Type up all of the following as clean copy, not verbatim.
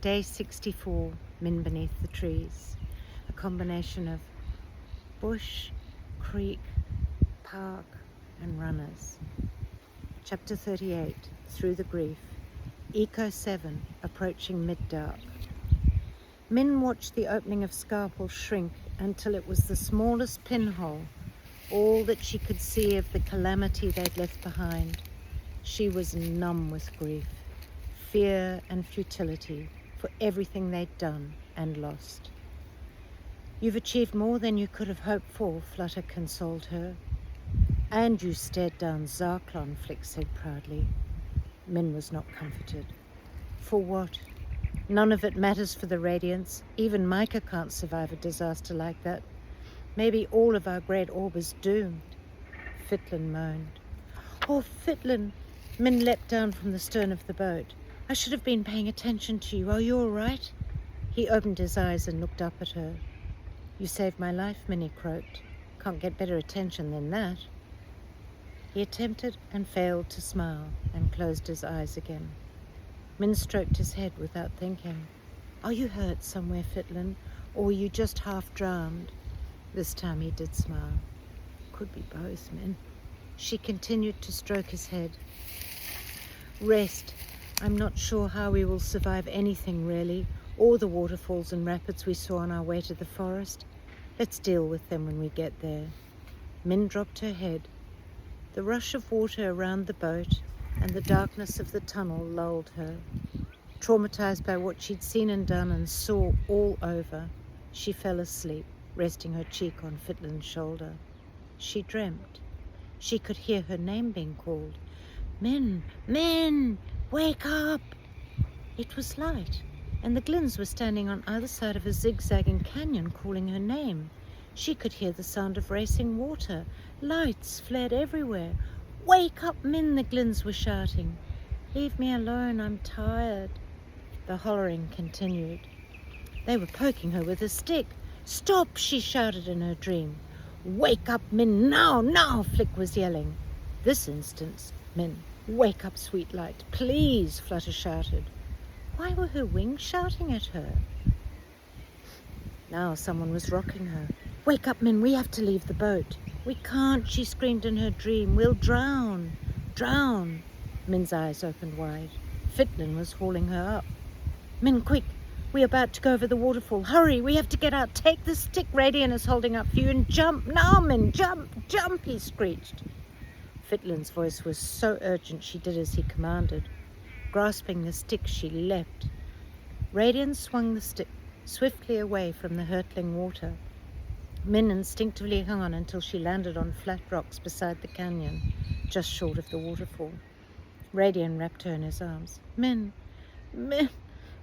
Day 64, Min Beneath the Trees. A combination of bush, creek, park, and runners. Chapter 38, Through the Grief. Eco 7, approaching mid-dark. Min watched the opening of Scarpel shrink until it was the smallest pinhole, all that she could see of the calamity they'd left behind. She was numb with grief, fear and futility for everything they'd done and lost. "You've achieved more than you could have hoped for," Flutter consoled her. "And you stared down Zarklon," Flick said proudly. Min was not comforted. For what? None of it matters for the Radiants. Even Micah can't survive a disaster like that. Maybe all of our great orb is doomed. Fitlin moaned. "Oh, Fitlin!" Min leapt down from the stern of the boat. "I should have been paying attention to you. Are you all right?" He opened his eyes and looked up at her. "You saved my life," Minnie croaked. "Can't get better attention than that." He attempted and failed to smile and closed his eyes again. Min stroked his head without thinking. "Are you hurt somewhere, Fitlin, or were you just half drowned?" This time he did smile. "Could be both, Min." She continued to stroke his head. "Rest. I'm not sure how we will survive anything, really, or the waterfalls and rapids we saw on our way to the forest. Let's deal with them when we get there." Min dropped her head. The rush of water around the boat and the darkness of the tunnel lulled her. Traumatized by what she'd seen and done and saw all over, she fell asleep, resting her cheek on Fitlin's shoulder. She dreamt. She could hear her name being called. "Min! Min! Wake up!" It was light, and the Glynns were standing on either side of a zigzagging canyon calling her name. She could hear the sound of racing water. Lights flared everywhere. "Wake up, Min!" the Glynns were shouting. "Leave me alone, I'm tired." The hollering continued. They were poking her with a stick. "Stop!" she shouted in her dream. "Wake up, Min, now, now!" Flick was yelling. This instance, Min. "Wake up, sweet light, please!" Flutter shouted. Why were her wings shouting at her? Now someone was rocking her. "Wake up, Min, we have to leave the boat." "We can't," she screamed in her dream. "We'll drown." "Drown!" Min's eyes opened wide. Fitlin was hauling her up. "Min, quick! We're about to go over the waterfall. Hurry, we have to get out. Take the stick Radiant is holding up for you and jump. Now, Min, jump, jump," he screeched. Fitlin's voice was so urgent she did as he commanded. Grasping the stick, she leapt. Radiant swung the stick swiftly away from the hurtling water. Min instinctively hung on until she landed on flat rocks beside the canyon, just short of the waterfall. Radiant wrapped her in his arms. "Min, Min,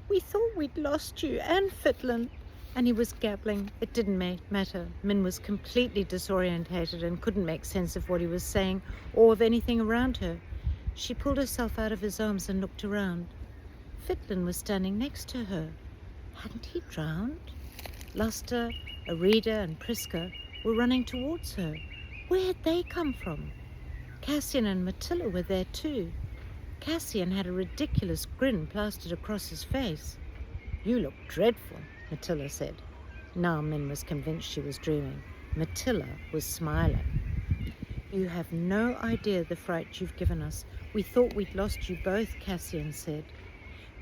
we thought we'd lost you and Fitlin." And he was gabbling. It didn't matter. Min was completely disorientated and couldn't make sense of what he was saying or of anything around her. She pulled herself out of his arms and looked around. Fitlin was standing next to her. Hadn't he drowned? Luster, Arida, and Priska were running towards her. Where had they come from? Cassian and Matilda were there too. Cassian had a ridiculous grin plastered across his face. "You look dreadful," Matilda said. Now Min was convinced she was dreaming. Matilda was smiling. "You have no idea the fright you've given us. We thought we'd lost you both," Cassian said.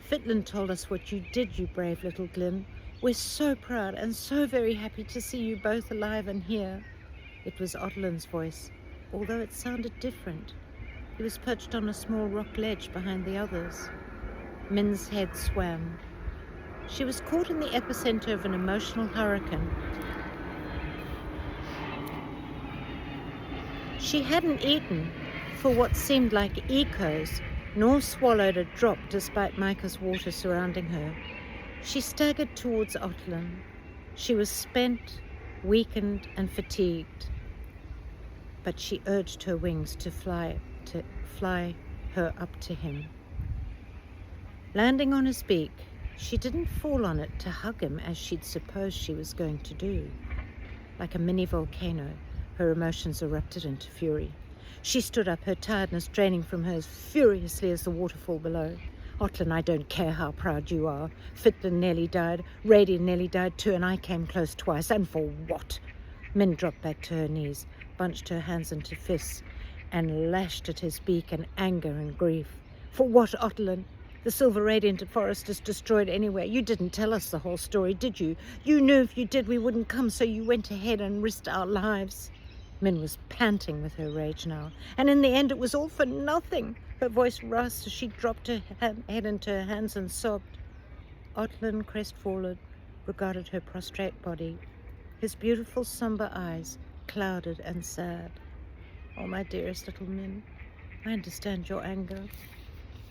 "Fitlin told us what you did, you brave little Glynn. We're so proud and so very happy to see you both alive and here." It was Ottolin's voice, although it sounded different. He was perched on a small rock ledge behind the others. Min's head swam. She was caught in the epicenter of an emotional hurricane. She hadn't eaten for what seemed like ecos, nor swallowed a drop despite Micah's water surrounding her. She staggered towards Ottlin. She was spent, weakened, and fatigued. But she urged her wings to fly her up to him. Landing on his beak, she didn't fall on it to hug him as she'd supposed she was going to do. Like a mini volcano, her emotions erupted into fury. She stood up, her tiredness draining from her as furiously as the waterfall below. Otlin, I don't care how proud you are. Fitlin nearly died, Radian nearly died too, and I came close twice. And for what? Min dropped back to her knees, bunched her hands into fists, and lashed at his beak in anger and grief. For what, Otlin? The silver radiant forest is destroyed anyway. You didn't tell us the whole story, did you? You knew if you did we wouldn't come, so you went ahead and risked our lives. Min was panting with her rage now, and in the end it was all for nothing. Her voice rasped as she dropped her head into her hands and sobbed. Otlin, crestfallen, regarded her prostrate body, his beautiful somber eyes clouded and sad. Oh, my dearest little Min, I understand your anger.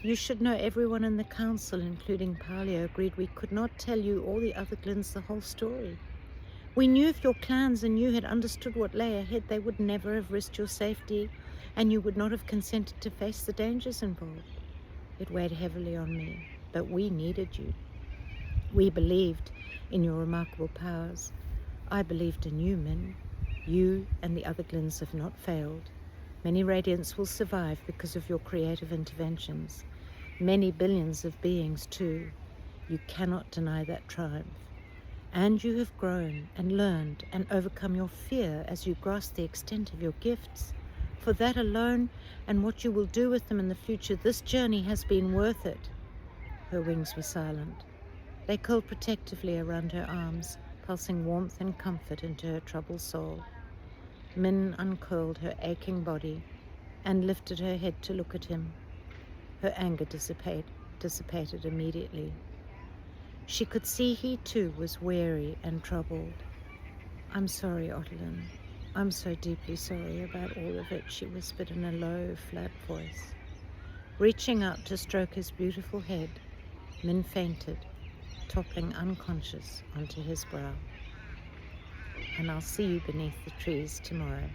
You should know everyone in the council, including Palia, agreed we could not tell you or the other Glins the whole story. We knew if your clans and you had understood what lay ahead, they would never have risked your safety, and you would not have consented to face the dangers involved. It weighed heavily on me, but we needed you. We believed in your remarkable powers. I believed in you, Min. You and the other Glins have not failed. Many Radiants will survive because of your creative interventions. Many billions of beings, too. You cannot deny that triumph. And you have grown and learned and overcome your fear as you grasp the extent of your gifts. For that alone, and what you will do with them in the future, this journey has been worth it. Her wings were silent. They curled protectively around her arms, pulsing warmth and comfort into her troubled soul. Min uncurled her aching body and lifted her head to look at him. Her anger dissipated immediately. She could see he too was weary and troubled. I'm sorry, Otlin. I'm so deeply sorry about all of it, she whispered in a low, flat voice. Reaching out to stroke his beautiful head, Min fainted, toppling unconscious onto his brow. And I'll see you beneath the trees tomorrow.